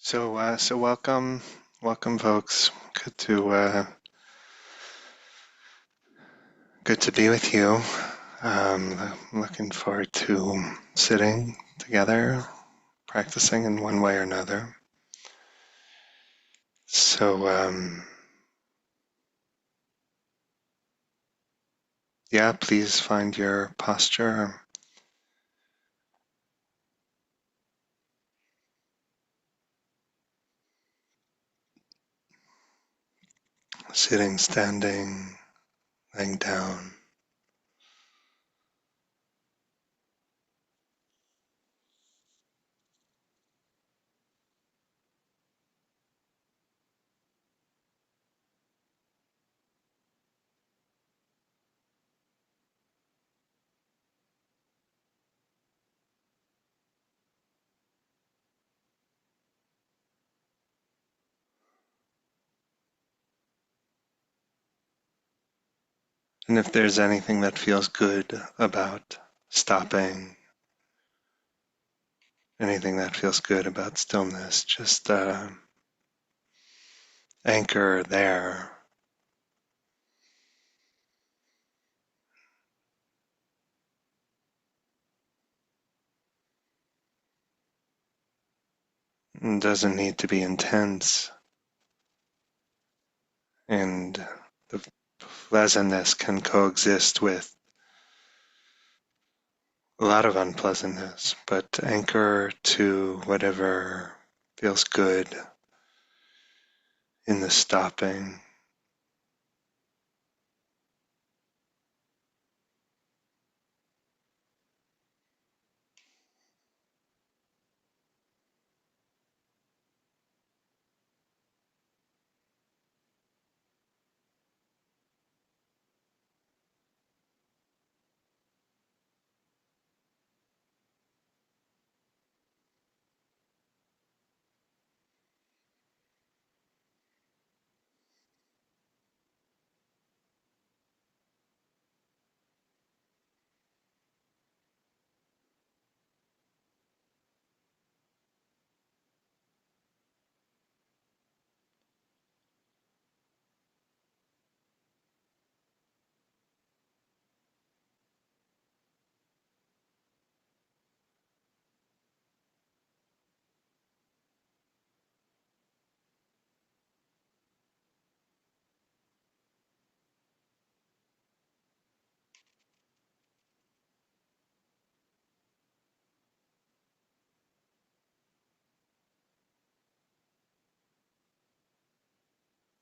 So welcome, folks. Good to be with you. I'm looking forward to sitting together, practicing in one way or another. So, yeah, please find your posture, sitting, standing, laying down. And if there's anything that feels good about stopping, anything that feels good about stillness, just anchor there. It doesn't need to be intense, and the pleasantness can coexist with a lot of unpleasantness, but anchor to whatever feels good in the stopping.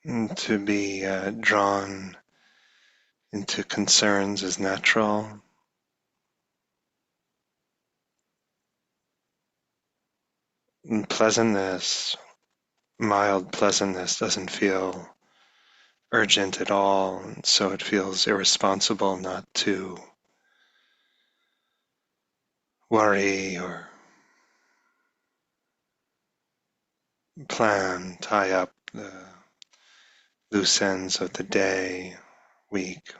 And to be drawn into concerns is natural. And pleasantness, mild pleasantness, doesn't feel urgent at all, and so it feels irresponsible not to worry or plan, tie up the loose ends of the day, week.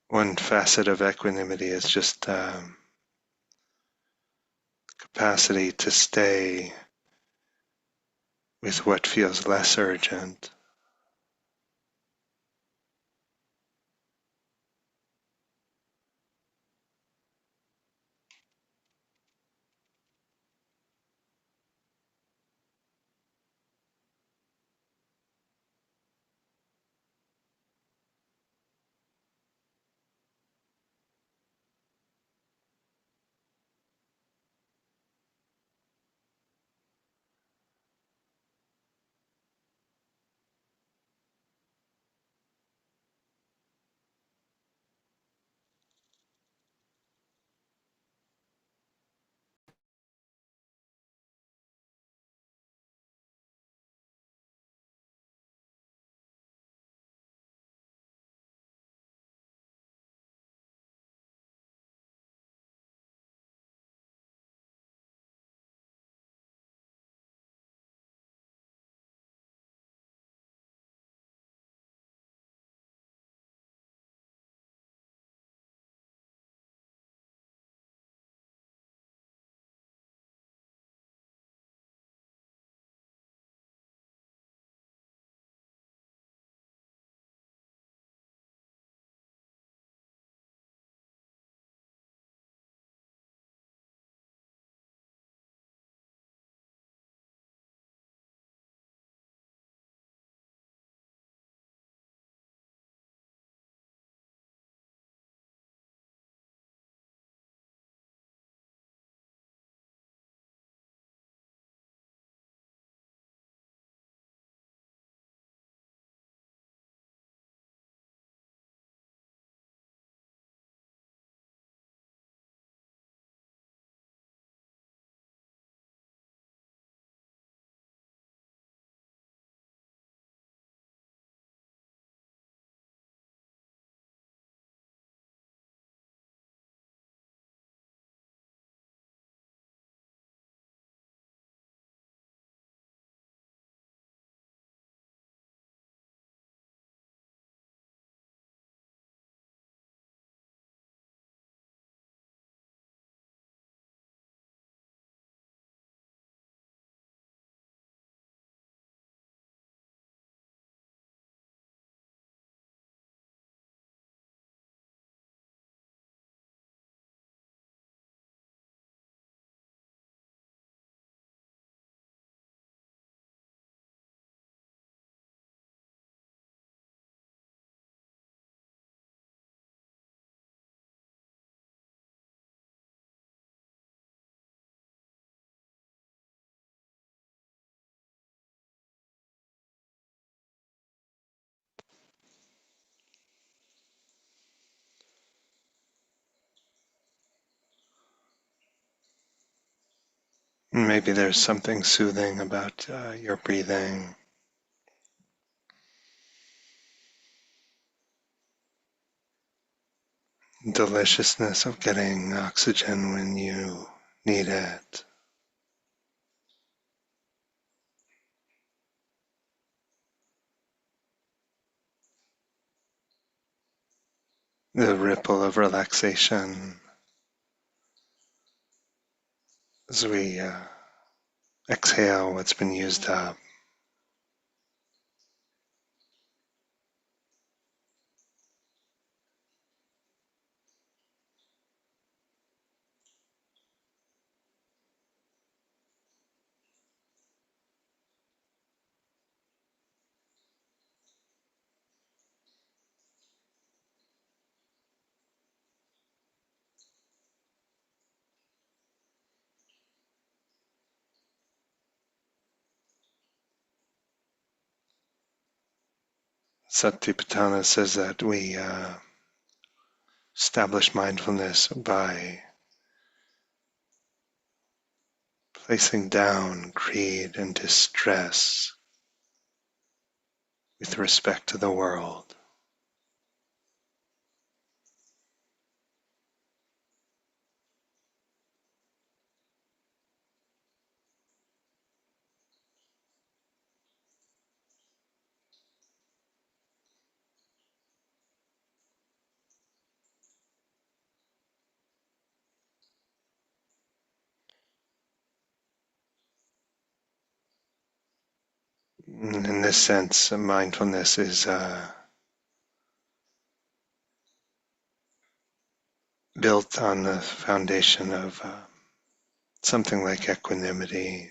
One facet of equanimity is just capacity to stay with what feels less urgent. Maybe there's something soothing about your breathing. Deliciousness of getting oxygen when you need it. The ripple of relaxation as we exhale what's been used up. Satipatthana says that we establish mindfulness by placing down greed and distress with respect to the world. In this sense, mindfulness is built on the foundation of something like equanimity.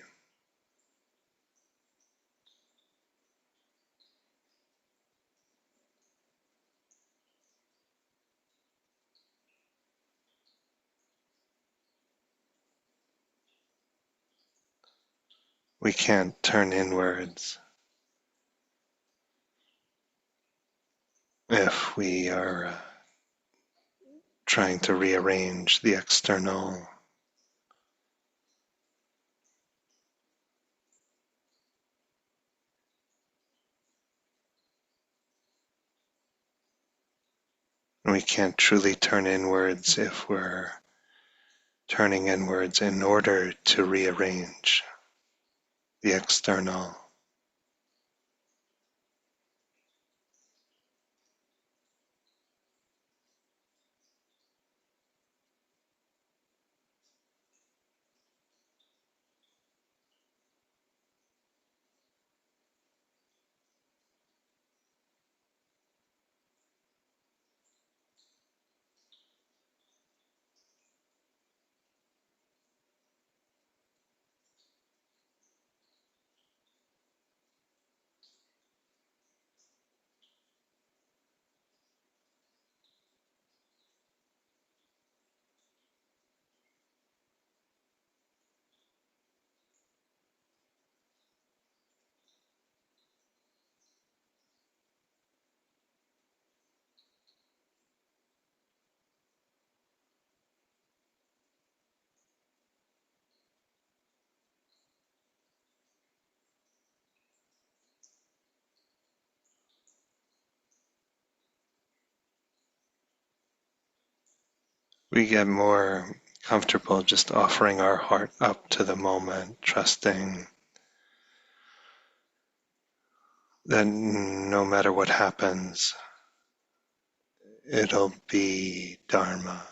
We can't turn inwards if we are trying to rearrange the external. We can't truly turn inwards if we're turning inwards in order to rearrange the external. We get more comfortable just offering our heart up to the moment, trusting that no matter what happens, it'll be Dharma.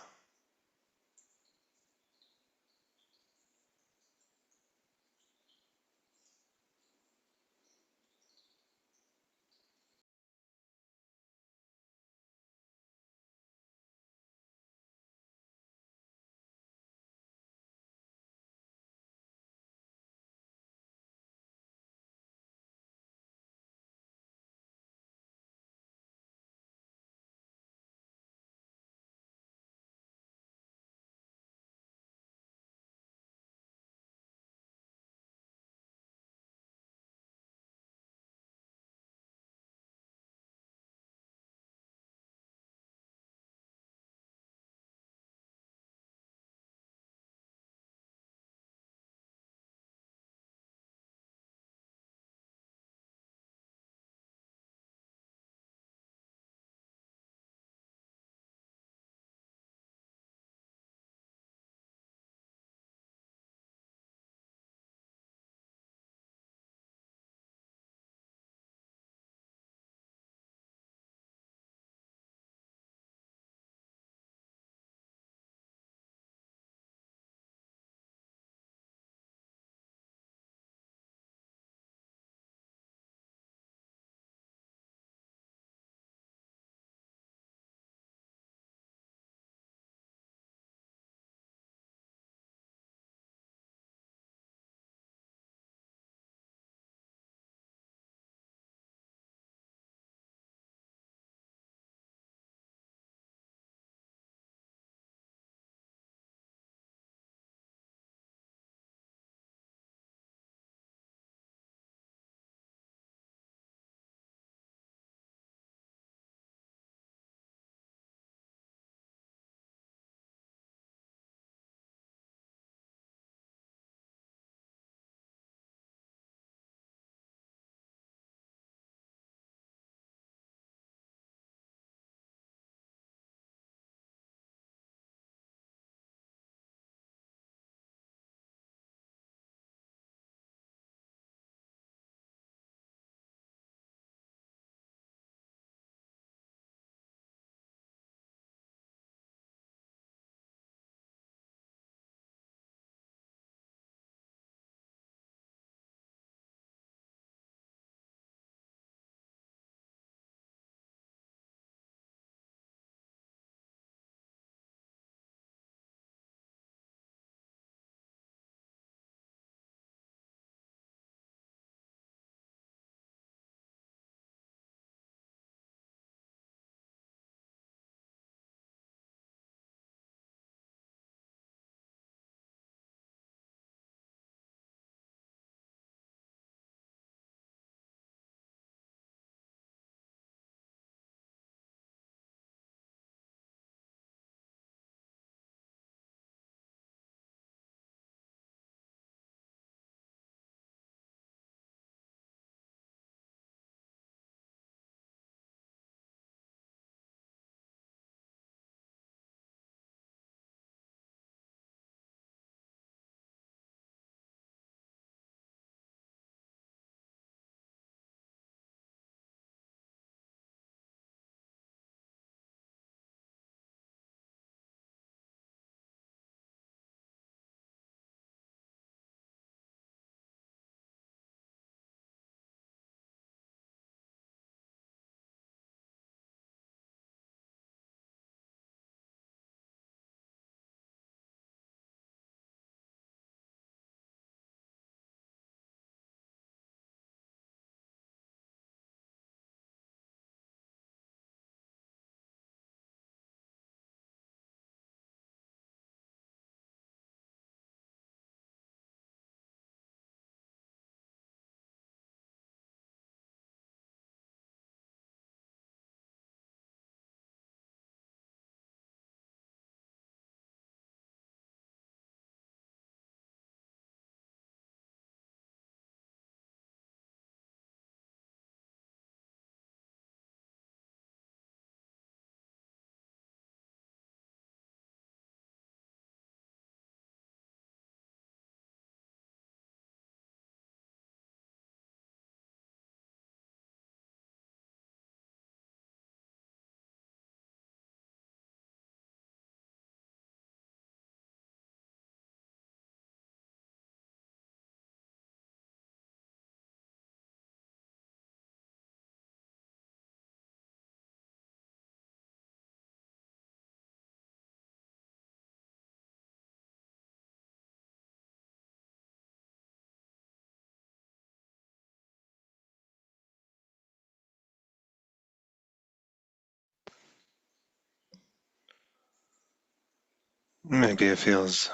Maybe it feels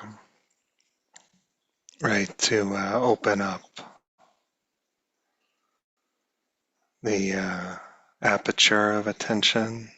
right to open up the aperture of attention.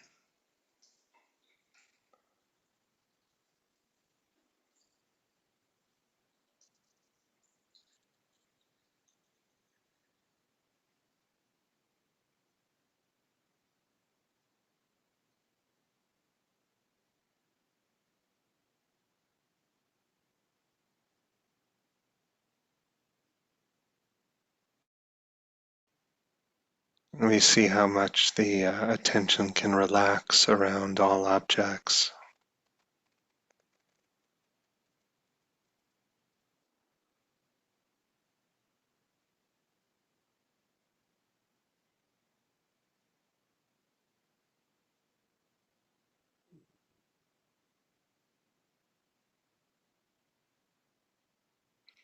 We see how much the attention can relax around all objects.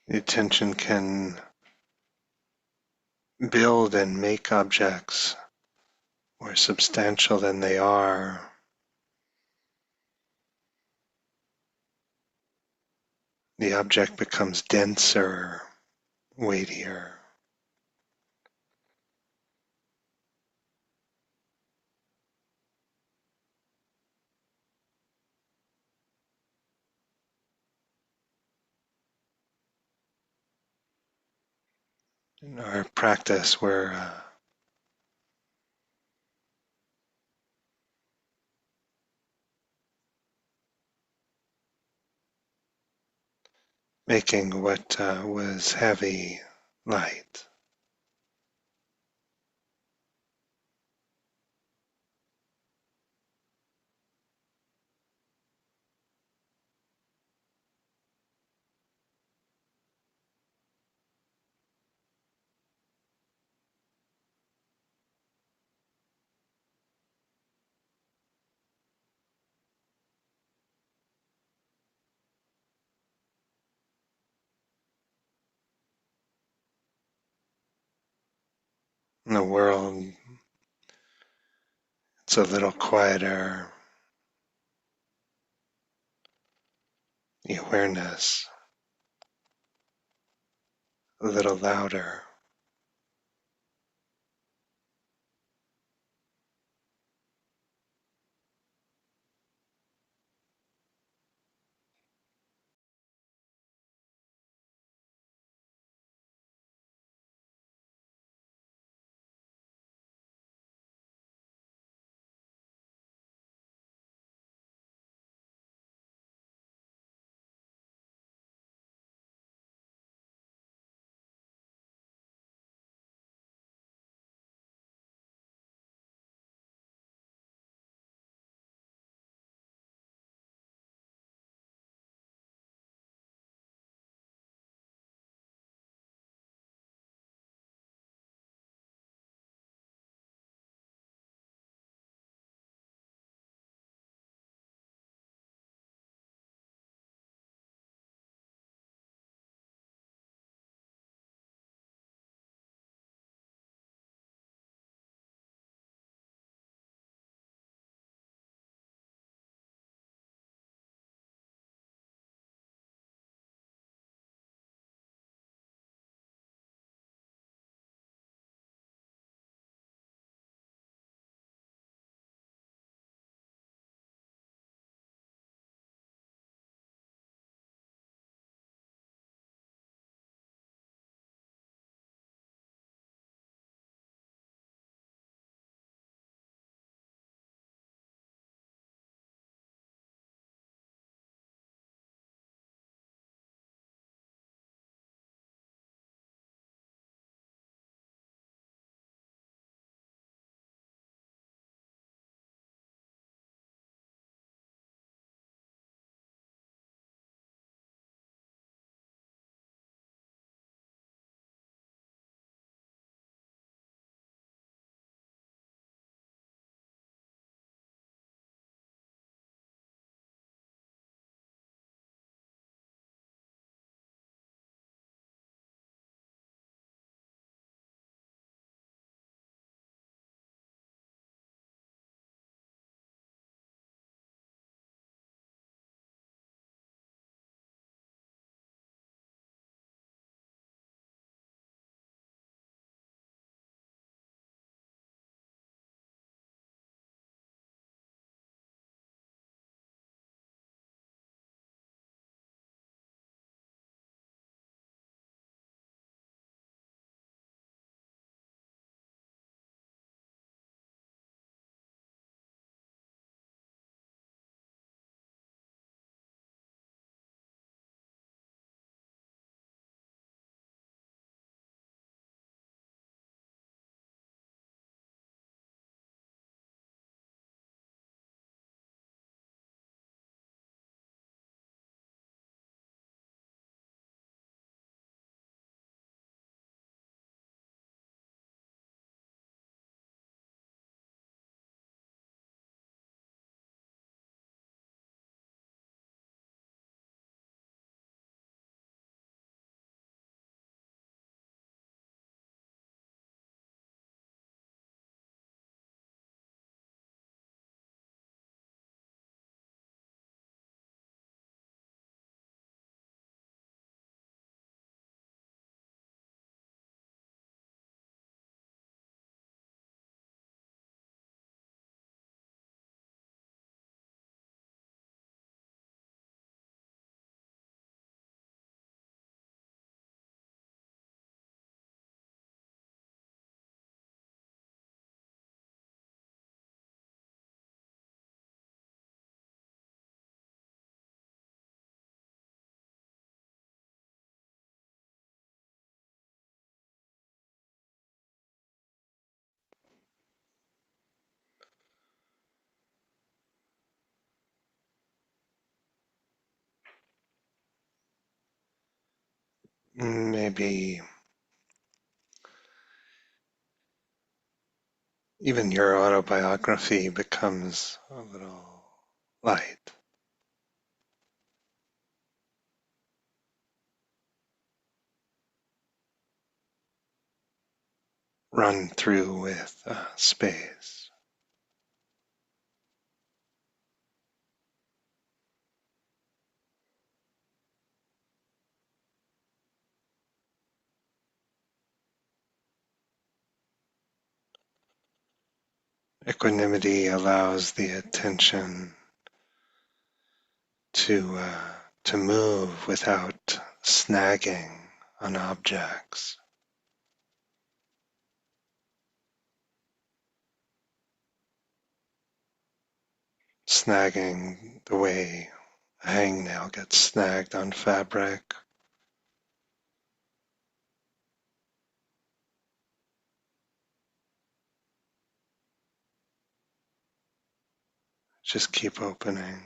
The attention can build and make objects more substantial than they are. The object becomes denser, weightier. In our practice, we're making what was heavy light. In the world, it's a little quieter, the awareness a little louder. maybe even your autobiography becomes a little light, run through with space. Equanimity allows the attention to move without snagging on objects, snagging the way a hangnail gets snagged on fabric. Just keep opening.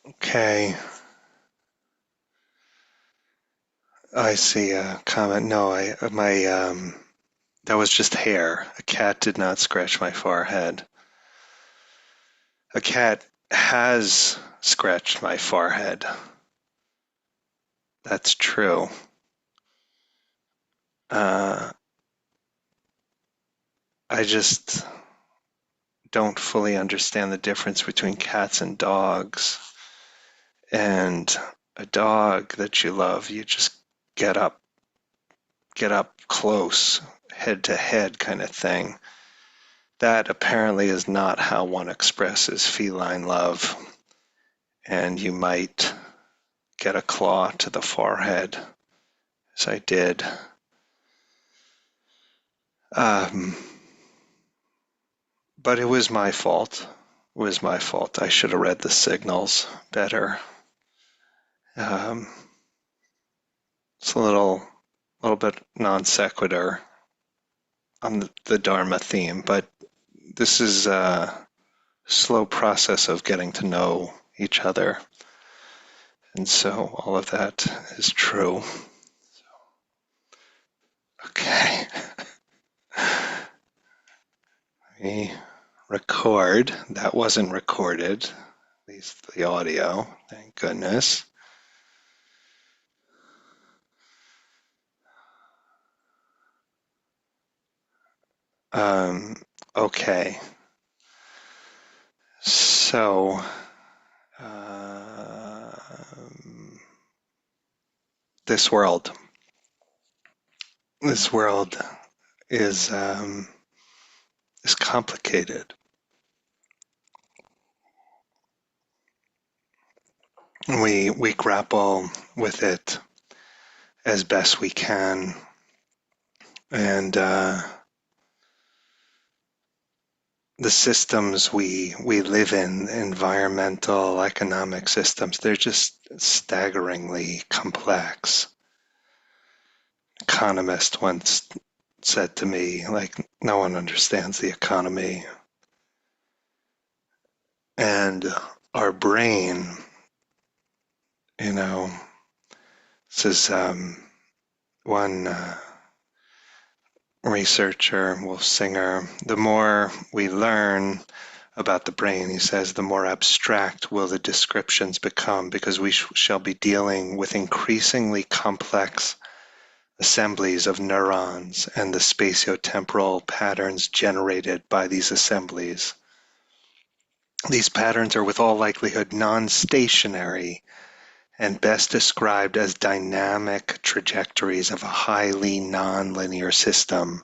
Okay, I see a comment. No, that was just hair. A cat did not scratch my forehead. A cat has scratched my forehead. That's true. Uh, I just don't fully understand the difference between cats and dogs. And a dog that you love, you just get up, get up close, head to head kind of thing. That apparently is not how one expresses feline love. And you might get a claw to the forehead, as I did. Um, but it was my fault. It was my fault. I should have read the signals better. Um, it's a little bit non sequitur on the Dharma theme, but this is a slow process of getting to know each other. And so all of that is true. Okay, we record. That wasn't recorded, at least the audio, thank goodness. Um, okay, so this world, this world is complicated. We grapple with it as best we can, and the systems we live in, environmental, economic systems, they're just staggeringly complex. Economist once said to me, like, no one understands the economy. And our brain, you know, says one researcher, well, Singer, the more we learn about the brain, he says, the more abstract will the descriptions become because we shall be dealing with increasingly complex assemblies of neurons and the spatiotemporal patterns generated by these assemblies. These patterns are with all likelihood non-stationary and best described as dynamic trajectories of a highly nonlinear system.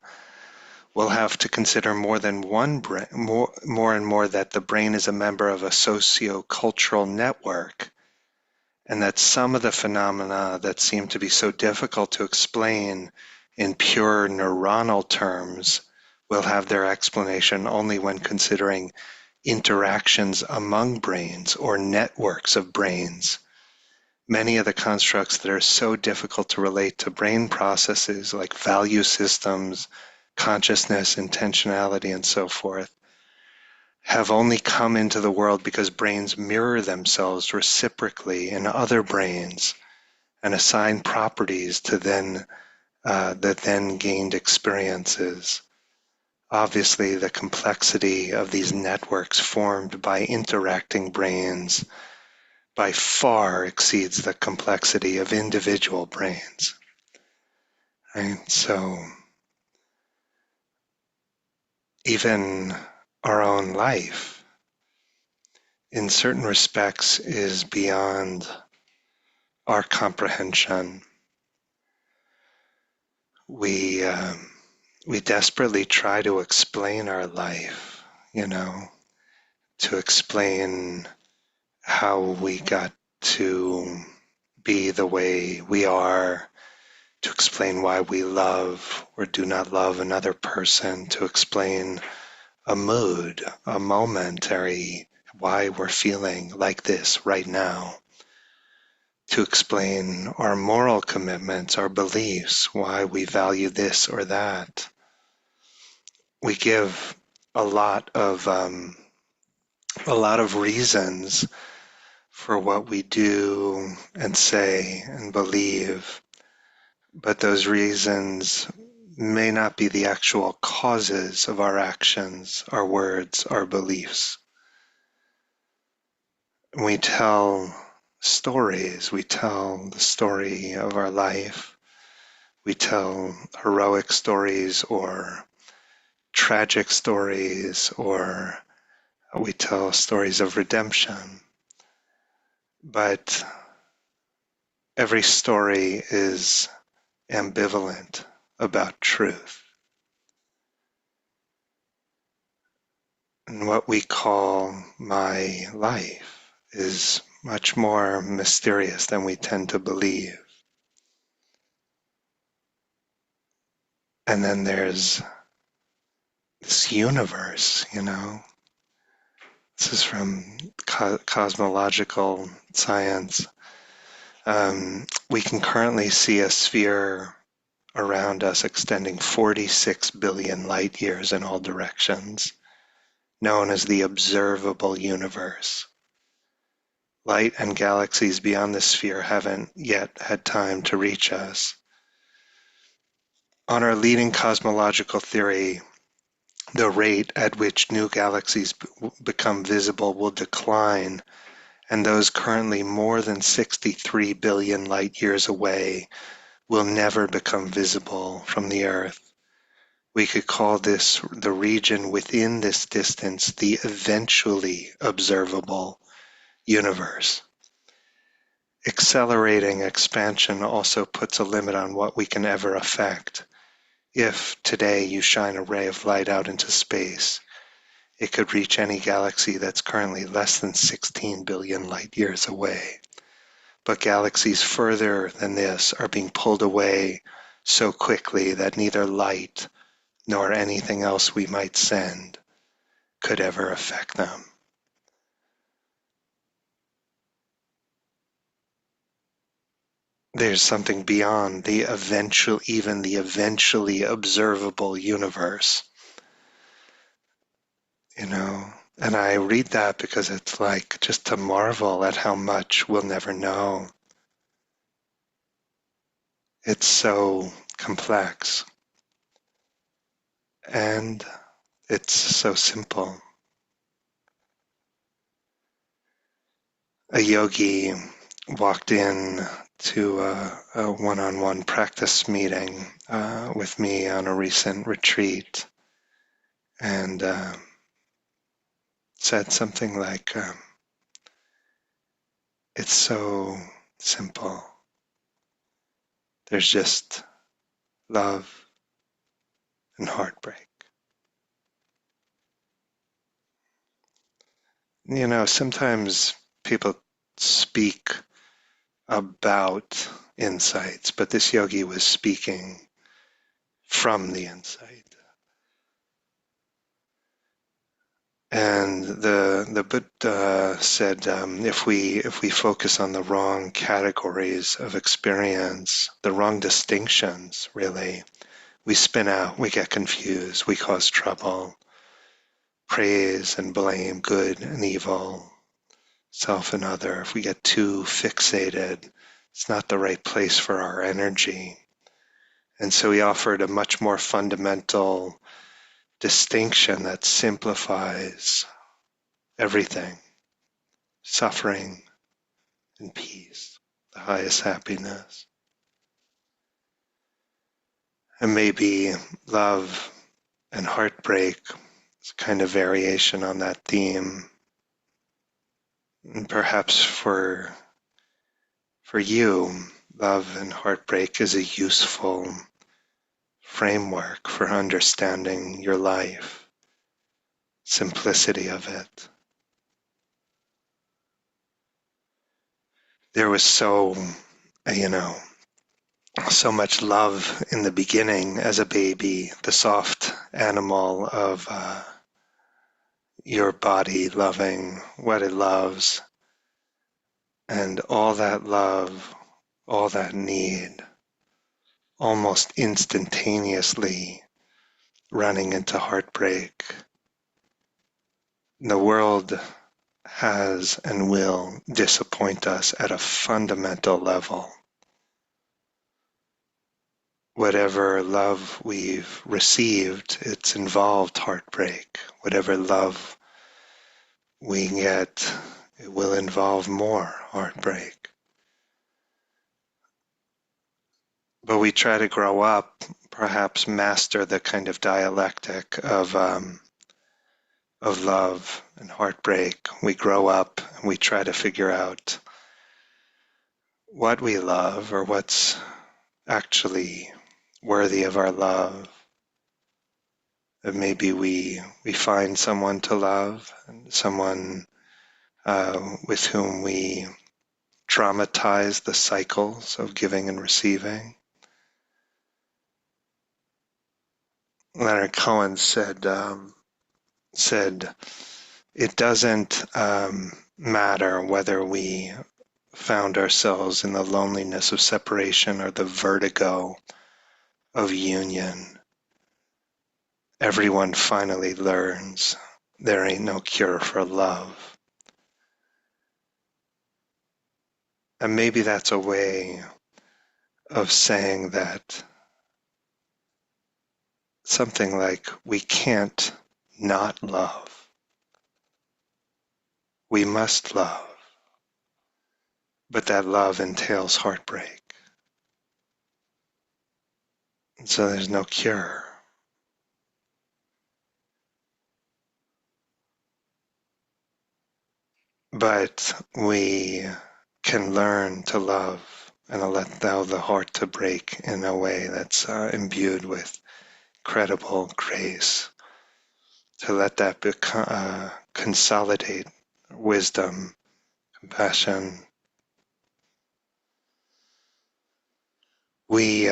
We'll have to consider more than one brain, more and more that the brain is a member of a socio-cultural network, and that some of the phenomena that seem to be so difficult to explain in pure neuronal terms will have their explanation only when considering interactions among brains or networks of brains. Many of the constructs that are so difficult to relate to brain processes like value systems, consciousness, intentionality, and so forth, have only come into the world because brains mirror themselves reciprocally in other brains and assign properties to the then gained experiences. Obviously, the complexity of these networks formed by interacting brains by far exceeds the complexity of individual brains. Right? So even our own life, in certain respects, is beyond our comprehension. We we desperately try to explain our life, you know, to explain how we got to be the way we are, to explain why we love or do not love another person, to explain a mood, a momentary, why we're feeling like this right now, to explain our moral commitments, our beliefs, why we value this or that. We give a lot of reasons for what we do and say and believe, but those reasons may not be the actual causes of our actions, our words, our beliefs. We tell stories. We tell the story of our life. We tell heroic stories or tragic stories, or we tell stories of redemption. But every story is ambivalent about truth. And what we call my life is much more mysterious than we tend to believe. And then there's this universe, This is from cosmological science. We can currently see a sphere around us extending 46 billion light years in all directions, known as the observable universe. Light and galaxies beyond this sphere haven't yet had time to reach us. On our leading cosmological theory, the rate at which new galaxies become visible will decline, and those currently more than 63 billion light years away will never become visible from the Earth. We could call this the region within this distance the eventually observable universe. Accelerating expansion also puts a limit on what we can ever affect. If today you shine a ray of light out into space, it could reach any galaxy that's currently less than 16 billion light years away. But galaxies further than this are being pulled away so quickly that neither light nor anything else we might send could ever affect them. There's something beyond even the eventually observable universe, And I read that because it's like just to marvel at how much we'll never know. It's so complex and it's so simple. A yogi walked in to a one-on-one practice meeting with me on a recent retreat and said something like, it's so simple. There's just love and heartbreak. Sometimes people speak about insights, but this yogi was speaking from the insight. And the Buddha said, if we focus on the wrong categories of experience, the wrong distinctions, really, we spin out, we get confused, we cause trouble, praise and blame, good and evil, self and other. If we get too fixated, it's not the right place for our energy. And so he offered a much more fundamental distinction that simplifies everything: suffering and peace, the highest happiness. And maybe love and heartbreak is a kind of variation on that theme. And perhaps for you, love and heartbreak is a useful framework for understanding your life, simplicity of it. There was you know, so much love in the beginning as a baby, the soft animal of your body loving what it loves, and all that love, all that need, almost instantaneously running into heartbreak. The world has and will disappoint us at a fundamental level. Whatever love we've received, it's involved heartbreak. Whatever love we get, it will involve more heartbreak. But we try to grow up, perhaps master the kind of dialectic of love and heartbreak. We grow up and we try to figure out what we love or what's actually worthy of our love. And maybe we find someone to love, and someone with whom we dramatize the cycles of giving and receiving. Leonard Cohen said it doesn't matter whether we found ourselves in the loneliness of separation or the vertigo of union. Everyone finally learns there ain't no cure for love. And maybe that's a way of saying that something like we can't not love. We must love. But that love entails heartbreak. And so there's no cure. But we can learn to love and allow the heart to break in a way that's imbued with incredible grace, to let that consolidate wisdom, compassion. We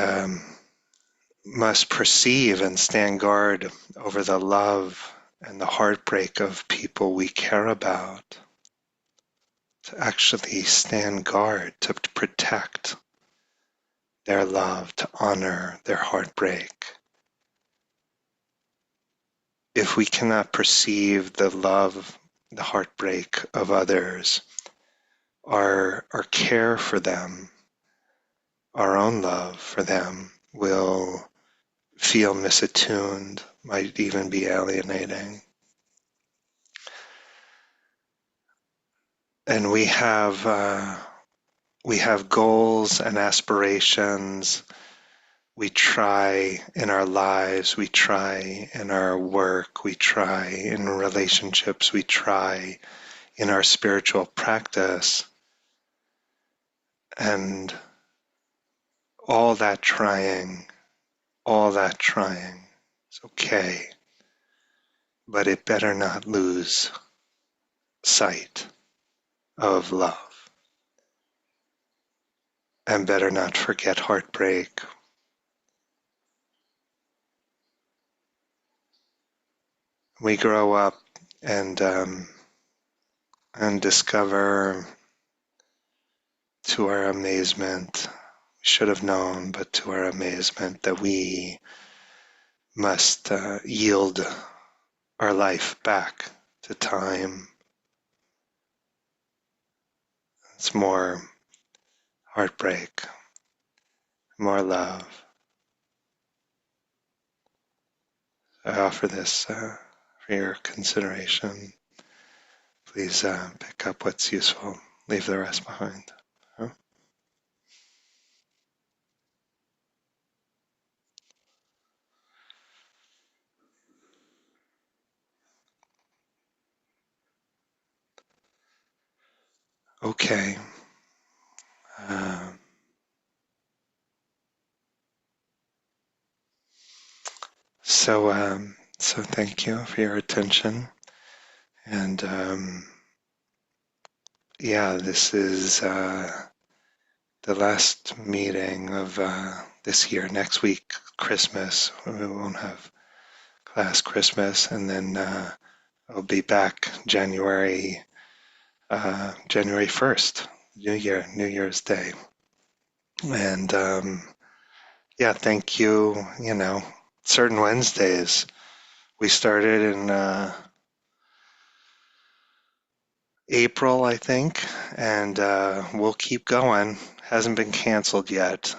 must perceive and stand guard over the love and the heartbreak of people we care about, to actually stand guard, to protect their love, to honor their heartbreak. If we cannot perceive the love, the heartbreak of others, our care for them, our own love for them will feel misattuned, might even be alienating. And we have goals and aspirations. We try in our lives, we try in our work, we try in relationships, we try in our spiritual practice. And all that trying is okay, but it better not lose sight of love, and better not forget heartbreak. We grow up and discover, to our amazement, we should have known, but to our amazement, that we must yield our life back to time. It's more heartbreak, more love. I offer this for your consideration. Please pick up what's useful, leave the rest behind. Huh? Okay. Um, so thank you for your attention. And yeah, this is the last meeting of this year. Next week, Christmas. We won't have class Christmas, and then I'll be back January 1st, New Year's Day. And yeah, thank you. You know, certain Wednesdays we started in April, I think, and we'll keep going. Hasn't been canceled yet.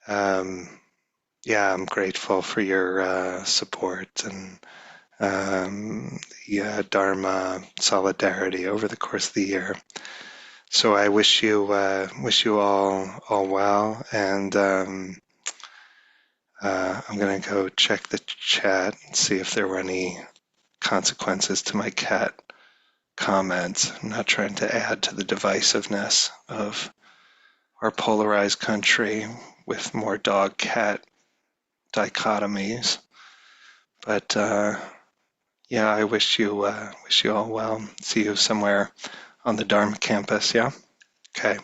Um, yeah, I'm grateful for your support and the Dharma solidarity over the course of the year. So I wish you all well, and I'm gonna go check the chat and see if there were any consequences to my cat comments. I'm not trying to add to the divisiveness of our polarized country with more dog-cat dichotomies, but yeah, I wish you all well. See you somewhere on the Dharma campus. Yeah. Okay.